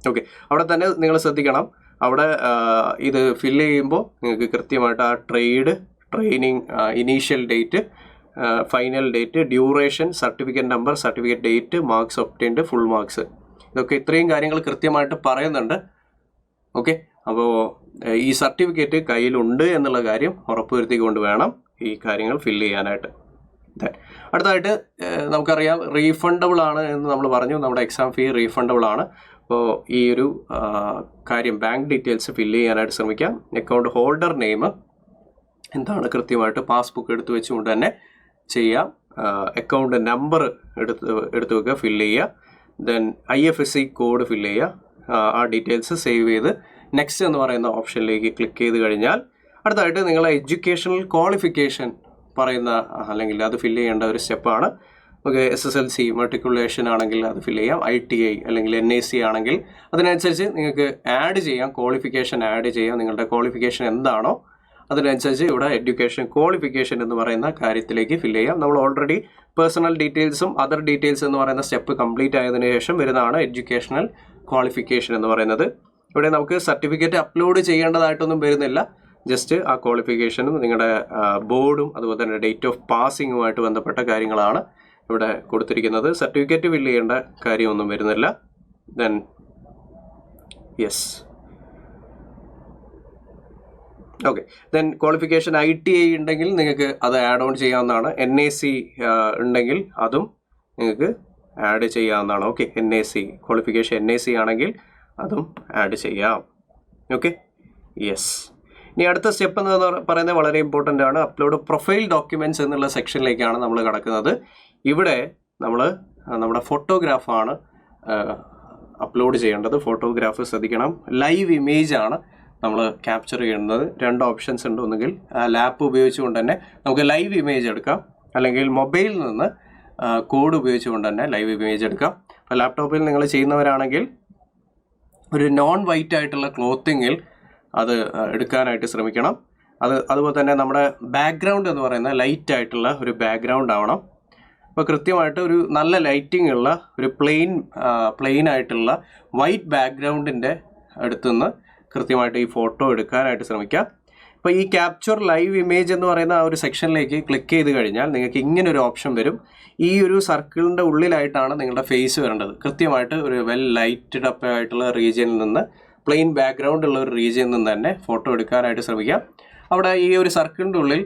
ഓക്കെ, അവിടെ തന്നെ നിങ്ങൾ ശ്രദ്ധിക്കണം, അവിടെ ഇത് ഫില്ല് ചെയ്യുമ്പോൾ നിങ്ങൾക്ക് കൃത്യമായിട്ട് ആ training initial date, final date, duration, certificate number, certificate date, marks obtained, full marks, ഇതൊക്കെ ഇത്രയും കാര്യങ്ങൾ കൃത്യമായിട്ട് പറയുന്നുണ്ട്. ഓക്കെ, അപ്പോൾ ഈ സർട്ടിഫിക്കറ്റ് കയ്യിലുണ്ട് എന്നുള്ള കാര്യം ഉറപ്പുവരുത്തിക്കൊണ്ട് വേണം ഈ കാര്യങ്ങൾ ഫില്ല് ചെയ്യാനായിട്ട്. അടുത്തതായിട്ട് നമുക്കറിയാം റീഫണ്ടബിൾ ആണ് എന്ന് നമ്മൾ പറഞ്ഞു, നമ്മുടെ എക്സാം ഫീ റീഫണ്ടബിൾ ആണ്. അപ്പോൾ ഈ ഒരു കാര്യം ബാങ്ക് ഡീറ്റെയിൽസ് ഫില്ല് ചെയ്യാനായിട്ട് ശ്രമിക്കാം. അക്കൗണ്ട് ഹോൾഡർ നെയിം എന്താണ് കൃത്യമായിട്ട് പാസ്ബുക്ക് എടുത്തു വെച്ചുകൊണ്ട് തന്നെ ചെയ്യാം. അക്കൗണ്ട് നമ്പർ എടുത്ത് വെക്കുക, ഫില്ല് ചെയ്യുക. ദെൻ IFSC കോഡ് ഫില്ല് ചെയ്യുക. ആ ഡീറ്റെയിൽസ് സേവ് ചെയ്ത് നെക്സ്റ്റ് എന്ന് പറയുന്ന ഓപ്ഷനിലേക്ക് ക്ലിക്ക് ചെയ്ത് കഴിഞ്ഞാൽ അടുത്തായിട്ട് നിങ്ങളെ എഡ്യൂക്കേഷണൽ ക്വാളിഫിക്കേഷൻ പറയുന്ന അല്ലെങ്കിൽ അത് ഫില്ല് ചെയ്യേണ്ട ഒരു സ്റ്റെപ്പാണ്. നമുക്ക് SSLC മെട്രിക്കുലേഷൻ ആണെങ്കിൽ അത് ഫില്ല് ചെയ്യാം. ITI അല്ലെങ്കിൽ NAC ആണെങ്കിൽ അതിനനുസരിച്ച് നിങ്ങൾക്ക് ആഡ് ചെയ്യാം, ക്വാളിഫിക്കേഷൻ ആഡ് ചെയ്യാം. നിങ്ങളുടെ ക്വാളിഫിക്കേഷൻ എന്താണോ അതിനനുസരിച്ച് ഇവിടെ എഡ്യൂക്കേഷൻ ക്വാളിഫിക്കേഷൻ എന്ന് പറയുന്ന കാര്യത്തിലേക്ക് ഫില്ല് ചെയ്യാം. നമ്മൾ ഓൾറെഡി പേഴ്സണൽ ഡീറ്റെയിൽസും അതർ ഡീറ്റെയിൽസ് എന്ന് പറയുന്ന സ്റ്റെപ്പ് കംപ്ലീറ്റ് ആയതിനു ശേഷം വരുന്നതാണ് എഡ്യൂക്കേഷണൽ ക്വാളിഫിക്കേഷൻ എന്ന് പറയുന്നത്. ഇവിടെ നമുക്ക് സർട്ടിഫിക്കറ്റ് അപ്ലോഡ് ചെയ്യേണ്ടതായിട്ടൊന്നും വരുന്നില്ല. ജസ്റ്റ് ആ ക്വാളിഫിക്കേഷനും നിങ്ങളുടെ ബോർഡും അതുപോലെ തന്നെ ഡേറ്റ് ഓഫ് പാസിങ്ങുമായിട്ട് ബന്ധപ്പെട്ട കാര്യങ്ങളാണ് ഇവിടെ കൊടുത്തിരിക്കുന്നത്. സർട്ടിഫിക്കറ്റ് ഫില്ല് ചെയ്യേണ്ട കാര്യമൊന്നും വരുന്നില്ല. Then yes, okay. Then qualification ITI ഉണ്ടെങ്കിൽ നിങ്ങൾക്ക് അത് ആഡ് ഓൺ ചെയ്യാവുന്നതാണ്. NAC ഉണ്ടെങ്കിൽ അതും നിങ്ങൾക്ക് ആഡ് ചെയ്യാവുന്നതാണ്. ഓക്കെ, NAC ക്വാളിഫിക്കേഷൻ NAC ആണെങ്കിൽ അതും ആഡ് ചെയ്യാം. Okay, yes. ഇനി അടുത്ത സ്റ്റെപ്പ് എന്ന് പറയുന്നത് വളരെ ഇമ്പോർട്ടൻ്റ് ആണ്. അപ്ലോഡ് പ്രൊഫൈൽ ഡോക്യുമെൻറ്റ്സ് എന്നുള്ള സെക്ഷനിലേക്കാണ് നമ്മൾ കിടക്കുന്നത്. ഇവിടെ നമ്മൾ നമ്മുടെ ഫോട്ടോഗ്രാഫാണ് അപ്ലോഡ് ചെയ്യേണ്ടത്. ഫോട്ടോഗ്രാഫ് ശ്രദ്ധിക്കണം. ലൈവ് ഇമേജ് ആണ് നമ്മൾ ക്യാപ്ചർ ചെയ്യുന്നത്. രണ്ട് ഓപ്ഷൻസ് ഉണ്ട്. ഒന്നുകിൽ ലാപ്പ് ഉപയോഗിച്ചുകൊണ്ട് തന്നെ നമുക്ക് ലൈവ് ഇമേജ് എടുക്കാം, അല്ലെങ്കിൽ മൊബൈലിൽ നിന്ന് കോഡ് ഉപയോഗിച്ചുകൊണ്ട് തന്നെ ലൈവ് ഇമേജ് എടുക്കാം. അപ്പോൾ ലാപ്ടോപ്പിൽ നിങ്ങൾ ചെയ്യുന്നവരാണെങ്കിൽ ഒരു നോൺ വൈറ്റ് ആയിട്ടുള്ള ക്ലോത്തിങ്ങിൽ അത് എടുക്കാനായിട്ട് ശ്രമിക്കണം. അതുപോലെ തന്നെ നമ്മുടെ ബാക്ക്ഗ്രൗണ്ട് എന്ന് പറയുന്നത് ലൈറ്റ് ആയിട്ടുള്ള ഒരു ബാക്ക്ഗ്രൗണ്ട് ആവണം. അപ്പോൾ കൃത്യമായിട്ട് ഒരു നല്ല ലൈറ്റിംഗ് ഉള്ള ഒരു പ്ലെയിൻ ആയിട്ടുള്ള വൈറ്റ് ബാക്ക്ഗ്രൗണ്ടിൻ്റെ അടുത്തുനിന്ന് കൃത്യമായിട്ട് ഈ ഫോട്ടോ എടുക്കാനായിട്ട് ശ്രമിക്കാം. ഇപ്പോൾ ഈ ക്യാപ്ചർ ലൈവ് ഇമേജ് എന്ന് പറയുന്ന ആ ഒരു സെക്ഷനിലേക്ക് ക്ലിക്ക് ചെയ്ത് കഴിഞ്ഞാൽ നിങ്ങൾക്ക് ഇങ്ങനൊരു ഓപ്ഷൻ വരും. ഈ ഒരു സർക്കിളിൻ്റെ ഉള്ളിലായിട്ടാണ് നിങ്ങളുടെ ഫേസ് വരേണ്ടത്. കൃത്യമായിട്ട് ഒരു വെൽ ലൈറ്റഡ് അപ്പ് ആയിട്ടുള്ള റീജിയനിൽ നിന്ന്, പ്ലെയിൻ ബാക്ക്ഗ്രൗണ്ട് ഉള്ള ഒരു റീജിയനിൽ നിന്ന് തന്നെ ഫോട്ടോ എടുക്കാനായിട്ട് ശ്രമിക്കാം. അവിടെ ഈ ഒരു സർക്കിളിൻ്റെ ഉള്ളിൽ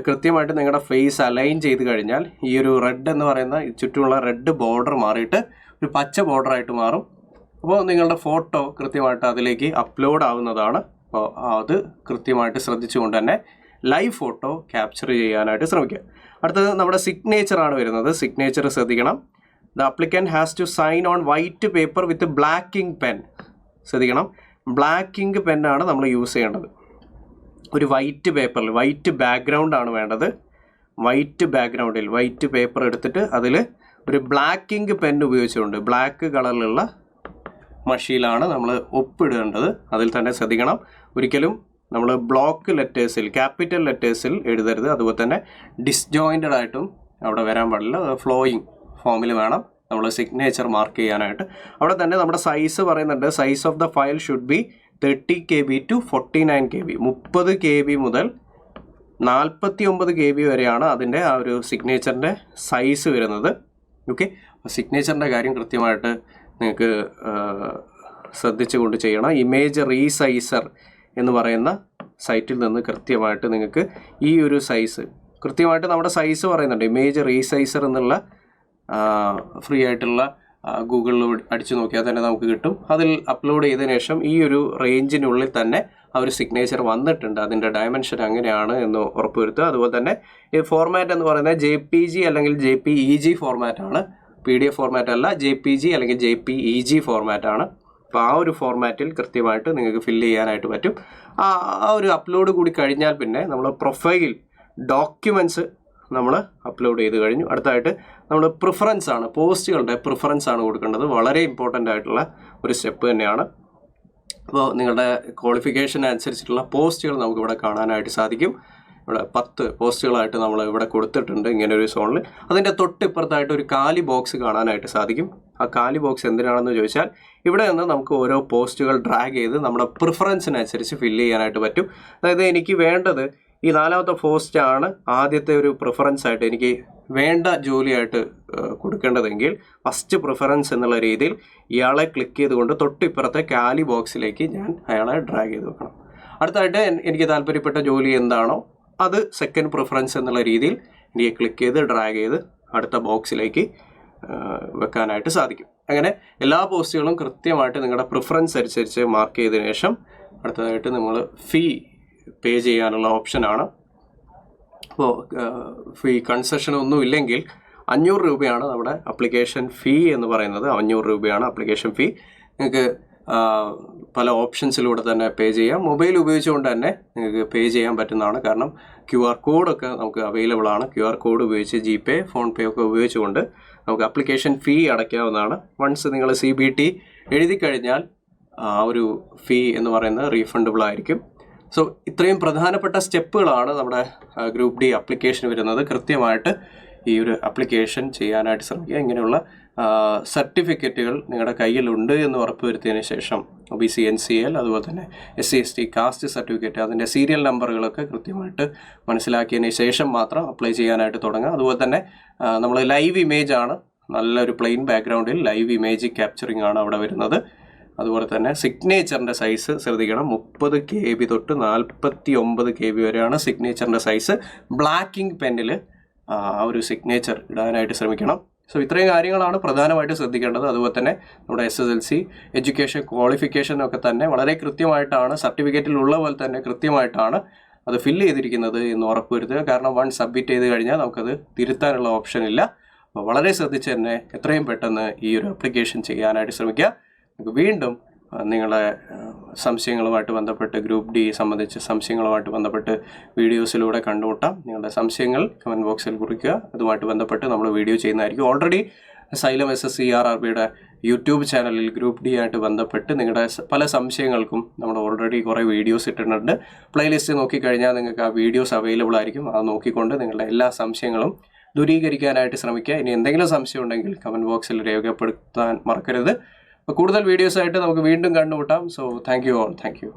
കൃത്യമായിട്ട് നിങ്ങളുടെ ഫേസ് അലൈൻ ചെയ്ത് കഴിഞ്ഞാൽ ഈ ഒരു റെഡ് എന്ന് പറയുന്ന ചുറ്റുമുള്ള റെഡ് ബോർഡർ മാറിയിട്ട് ഒരു പച്ച ബോർഡറായിട്ട് മാറും. അപ്പോൾ നിങ്ങളുടെ ഫോട്ടോ കൃത്യമായിട്ട് അതിലേക്ക് അപ്ലോഡ് ആവുന്നതാണ്. അപ്പോൾ അത് കൃത്യമായിട്ട് ശ്രദ്ധിച്ചുകൊണ്ട് തന്നെ ലൈവ് ഫോട്ടോ ക്യാപ്ചർ ചെയ്യാനായിട്ട് ശ്രമിക്കുക. അടുത്തത് നമ്മുടെ സിഗ്നേച്ചറാണ് വരുന്നത്. സിഗ്നേച്ചർ ശ്രദ്ധിക്കണം. The applicant has to sign on white paper with black ink pen. ശ്രദ്ധിക്കണം, ബ്ലാക്ക് ഇങ്ക് പെന്നാണ് നമ്മൾ യൂസ് ചെയ്യേണ്ടത്. ഒരു വൈറ്റ് പേപ്പറിൽ വൈറ്റ് ബാക്ക്ഗ്രൗണ്ടാണ് വേണ്ടത്. വൈറ്റ് ബാക്ക്ഗ്രൗണ്ടിൽ വൈറ്റ് പേപ്പർ എടുത്തിട്ട് അതിൽ ഒരു ബ്ലാക്ക് ഇങ്ക് പെൻ ഉപയോഗിച്ചുകൊണ്ട് ബ്ലാക്ക് കളറിലുള്ള മഷിയിലാണ് നമ്മൾ ഒപ്പിടേണ്ടത്. അതിൽ തന്നെ ശ്രദ്ധിക്കണം, ഒരിക്കലും നമ്മൾ ബ്ലോക്ക് ലെറ്റേഴ്സിൽ, ക്യാപിറ്റൽ ലെറ്റേഴ്സിൽ എഴുതരുത്. അതുപോലെ തന്നെ ഡിസ്ജോയിൻറ്റഡ് ആയിട്ടും അവിടെ വരാൻ പാടില്ല. ഫ്ലോയിങ് ഫോമിൽ വേണം നമ്മൾ സിഗ്നേച്ചർ മാർക്ക് ചെയ്യാനായിട്ട്. അവിടെ തന്നെ നമ്മുടെ സൈസ് പറയുന്നുണ്ട്. Size of the file should be 30 KB to 49 KB. 30 KB മുതൽ 49 KB വരെയാണ് അതിൻ്റെ ആ ഒരു സിഗ്നേച്ചറിൻ്റെ സൈസ് വരുന്നത്. ഓക്കെ, അപ്പോൾ സിഗ്നേച്ചറിൻ്റെ കാര്യം കൃത്യമായിട്ട് നിങ്ങൾക്ക് ശ്രദ്ധിച്ചുകൊണ്ട് ചെയ്യണം. ഇമേജ് റീസൈസർ എന്ന് പറയുന്ന സൈറ്റിൽ നിന്ന് കൃത്യമായിട്ട് നിങ്ങൾക്ക് ഈ ഒരു സൈസ് കൃത്യമായിട്ട് നമ്മുടെ സൈസ് പറയുന്നുണ്ട്. ഇമേജ് റീസൈസർ എന്നുള്ള ഫ്രീ ആയിട്ടുള്ള ഗൂഗിളിൽ അടിച്ചു നോക്കിയാൽ തന്നെ നമുക്ക് കിട്ടും. അതിൽ അപ്ലോഡ് ചെയ്തതിനു ശേഷം ഈ ഒരു റേഞ്ചിനുള്ളിൽ തന്നെ ആ ഒരു സിഗ്നേച്ചർ വന്നിട്ടുണ്ട്, അതിൻ്റെ ഡയമെൻഷൻ എങ്ങനെയാണ് എന്ന് ഉറപ്പുവരുത്തുക. അതുപോലെ തന്നെ ഈ ഫോർമാറ്റ് എന്ന് പറയുന്നത് JPG അല്ലെങ്കിൽ JPEG ഫോർമാറ്റാണ്, PDF ഫോർമാറ്റ് അല്ല, JPG അല്ലെങ്കിൽ JPEG ഫോർമാറ്റാണ്. അപ്പോൾ ആ ഒരു ഫോർമാറ്റിൽ കൃത്യമായിട്ട് നിങ്ങൾക്ക് ഫില്ല് ചെയ്യാനായിട്ട് പറ്റും. ആ ഒരു അപ്ലോഡ് കൂടി കഴിഞ്ഞാൽ പിന്നെ നമ്മൾ പ്രൊഫൈൽ ഡോക്യുമെൻറ്റ്സ് നമ്മൾ അപ്ലോഡ് ചെയ്ത് കഴിഞ്ഞു. അടുത്തായിട്ട് നമ്മൾ പ്രിഫറൻസ് ആണ്, പോസ്റ്റുകളുടെ പ്രിഫറൻസ് ആണ് കൊടുക്കേണ്ടത്. വളരെ ഇമ്പോർട്ടൻ്റ് ആയിട്ടുള്ള ഒരു സ്റ്റെപ്പ് തന്നെയാണ്. അപ്പോൾ നിങ്ങളുടെ ക്വാളിഫിക്കേഷൻ അനുസരിച്ചിട്ടുള്ള പോസ്റ്റുകൾ നമുക്കിവിടെ കാണാനായിട്ട് സാധിക്കും. ഇവിടെ 10 പോസ്റ്റുകളായിട്ട് നമ്മൾ ഇവിടെ കൊടുത്തിട്ടുണ്ട് ഇങ്ങനെ ഒരു സോണിൽ. അതിൻ്റെ തൊട്ടിപ്പുറത്തായിട്ട് ഒരു കാലി ബോക്സ് കാണാനായിട്ട് സാധിക്കും. ആ കാലി ബോക്സ് എന്തിനാണെന്ന് ചോദിച്ചാൽ ഇവിടെ നിന്ന് നമുക്ക് ഓരോ പോസ്റ്റുകൾ ഡ്രാഗ് ചെയ്ത് നമ്മുടെ പ്രിഫറൻസിനനുസരിച്ച് ഫില്ല് ചെയ്യാനായിട്ട് പറ്റും. അതായത് എനിക്ക് വേണ്ടത് ഈ 4ാമത്തെ പോസ്റ്റാണ് ആദ്യത്തെ ഒരു പ്രിഫറൻസ് ആയിട്ട് എനിക്ക് വേണ്ട ജോലിയായിട്ട് കൊടുക്കേണ്ടതെങ്കിൽ ഫസ്റ്റ് പ്രിഫറൻസ് എന്നുള്ള രീതിയിൽ ഇയാളെ ക്ലിക്ക് ചെയ്തുകൊണ്ട് തൊട്ടിപ്പുറത്തെ കാലി ബോക്സിലേക്ക് ഞാൻ അയാളെ ഡ്രാഗ് ചെയ്ത് വെക്കണം. അടുത്തായിട്ട് എനിക്ക് താല്പര്യപ്പെട്ട ജോലി എന്താണോ അത് സെക്കൻഡ് പ്രിഫറൻസ് എന്നുള്ള രീതിയിൽ എനിക്ക് ക്ലിക്ക് ചെയ്ത് ഡ്രാഗ് ചെയ്ത് അടുത്ത ബോക്സിലേക്ക് വെക്കാനായിട്ട് സാധിക്കും. അങ്ങനെ എല്ലാ പോസ്റ്റുകളും കൃത്യമായിട്ട് നിങ്ങളുടെ പ്രിഫറൻസ് അനുസരിച്ച് മാർക്ക് ചെയ്തതിനു ശേഷം അടുത്തതായിട്ട് നമ്മൾ ഫീ പേ ചെയ്യാനുള്ള ഓപ്ഷനാണ്. അപ്പോൾ ഫീ കൺസെഷൻ ഒന്നും ഇല്ലെങ്കിൽ 500 രൂപയാണ് നമ്മുടെ അപ്ലിക്കേഷൻ ഫീ എന്ന് പറയുന്നത്. 500 രൂപയാണ് അപ്ലിക്കേഷൻ ഫീ. നിങ്ങൾക്ക് പല ഓപ്ഷൻസിലൂടെ തന്നെ പേ ചെയ്യാം. മൊബൈൽ ഉപയോഗിച്ചുകൊണ്ട് തന്നെ നിങ്ങൾക്ക് പേ ചെയ്യാൻ പറ്റുന്നതാണ്. കാരണം QR കോഡൊക്കെ നമുക്ക് അവൈലബിൾ ആണ്. QR കോഡ് ഉപയോഗിച്ച് GPay, ഫോൺപേ ഒക്കെ ഉപയോഗിച്ചുകൊണ്ട് നമുക്ക് അപ്ലിക്കേഷൻ ഫീ അടയ്ക്കാവുന്നതാണ്. വൺസ് നിങ്ങൾ CBT എഴുതി കഴിഞ്ഞാൽ ആ ഒരു ഫീ എന്ന് പറയുന്നത് റീഫണ്ടബിൾ ആയിരിക്കും. സോ ഇത്രയും പ്രധാനപ്പെട്ട സ്റ്റെപ്പുകളാണ് നമ്മുടെ ഗ്രൂപ്പ് ഡി അപ്ലിക്കേഷൻ വരുന്നത്. കൃത്യമായിട്ട് ഈ ഒരു അപ്ലിക്കേഷൻ ചെയ്യാനായിട്ട് ശ്രമിക്കുക. ഇങ്ങനെയുള്ള സർട്ടിഫിക്കറ്റുകൾ നിങ്ങളുടെ കയ്യിലുണ്ട് എന്ന് ഉറപ്പുവരുത്തിയതിന് ശേഷം OBC NCL അതുപോലെ തന്നെ SC ST കാസ്റ്റ് സർട്ടിഫിക്കറ്റ് അതിൻ്റെ സീരിയൽ നമ്പറുകളൊക്കെ കൃത്യമായിട്ട് മനസ്സിലാക്കിയതിന് ശേഷം മാത്രം അപ്ലൈ ചെയ്യാനായിട്ട് തുടങ്ങുക. അതുപോലെ തന്നെ നമ്മൾ ലൈവ് ഇമേജ് ആണ്, നല്ലൊരു പ്ലെയിൻ ബാക്ക്ഗ്രൗണ്ടിൽ ലൈവ് ഇമേജ് ക്യാപ്ചറിങ് ആണ് അവിടെ വരുന്നത്. അതുപോലെ തന്നെ സിഗ്നേച്ചറിൻ്റെ സൈസ് ശ്രദ്ധിക്കണം. 30 KB തൊട്ട് 49 KB വരെയാണ് സിഗ്നേച്ചറിൻ്റെ സൈസ്. ബ്ലാക്ക് ഇങ്ക് പെന്നിൽ ആ ഒരു സിഗ്നേച്ചർ ഇടാനായിട്ട് ശ്രമിക്കണം. സോ ഇത്രയും കാര്യങ്ങളാണ് പ്രധാനമായിട്ട് ശ്രദ്ധിക്കേണ്ടത്. അതുപോലെ തന്നെ നമ്മുടെ SSLC എഡ്യൂക്കേഷൻ ക്വാളിഫിക്കേഷനൊക്കെ തന്നെ വളരെ കൃത്യമായിട്ടാണ് സർട്ടിഫിക്കറ്റിലുള്ള പോലെ തന്നെ കൃത്യമായിട്ടാണ് അത് ഫില്ല് ചെയ്തിരിക്കുന്നത് എന്ന് ഉറപ്പുവരുത്തുക. കാരണം വൺ സബ്മിറ്റ് ചെയ്ത് കഴിഞ്ഞാൽ നമുക്കത് തിരുത്താനുള്ള ഓപ്ഷൻ ഇല്ല. അപ്പോൾ വളരെ ശ്രദ്ധിച്ച് തന്നെ എത്രയും പെട്ടെന്ന് ഈ ഒരു ആപ്ലിക്കേഷൻ ചെയ്യാനായിട്ട് ശ്രമിക്കുക. നമുക്ക് വീണ്ടും നിങ്ങളുടെ സംശയങ്ങളുമായിട്ട് ബന്ധപ്പെട്ട് ഗ്രൂപ്പ് ഡി സംബന്ധിച്ച് സംശയങ്ങളുമായിട്ട് ബന്ധപ്പെട്ട് വീഡിയോസിലൂടെ കണ്ടുമുട്ടാം. നിങ്ങളുടെ സംശയങ്ങൾ കമൻറ്റ് ബോക്സിൽ കുറിക്കുക. അതുമായിട്ട് ബന്ധപ്പെട്ട് നമ്മൾ വീഡിയോ ചെയ്യുന്നതായിരിക്കും. ഓൾറെഡി സൈലം SSCRRBയുടെ യൂട്യൂബ് ചാനലിൽ ഗ്രൂപ്പ് ഡി ആയിട്ട് ബന്ധപ്പെട്ട് നിങ്ങളുടെ പല സംശയങ്ങൾക്കും നമ്മൾ ഓൾറെഡി കുറേ വീഡിയോസ് ഇട്ടിട്ടുണ്ട്. പ്ലേലിസ്റ്റ് നോക്കിക്കഴിഞ്ഞാൽ നിങ്ങൾക്ക് ആ വീഡിയോസ് അവൈലബിൾ ആയിരിക്കും. അത് നോക്കിക്കൊണ്ട് നിങ്ങളുടെ എല്ലാ സംശയങ്ങളും ദൂരീകരിക്കാനായിട്ട് ശ്രമിക്കുക. ഇനി എന്തെങ്കിലും സംശയം ഉണ്ടെങ്കിൽ കമൻറ്റ് ബോക്സിൽ രേഖപ്പെടുത്താൻ മറക്കരുത്. കൂടുതൽ വീഡിയോസായിട്ട് നമുക്ക് വീണ്ടും കണ്ടുമുട്ടാം. So thank you all. Thank you.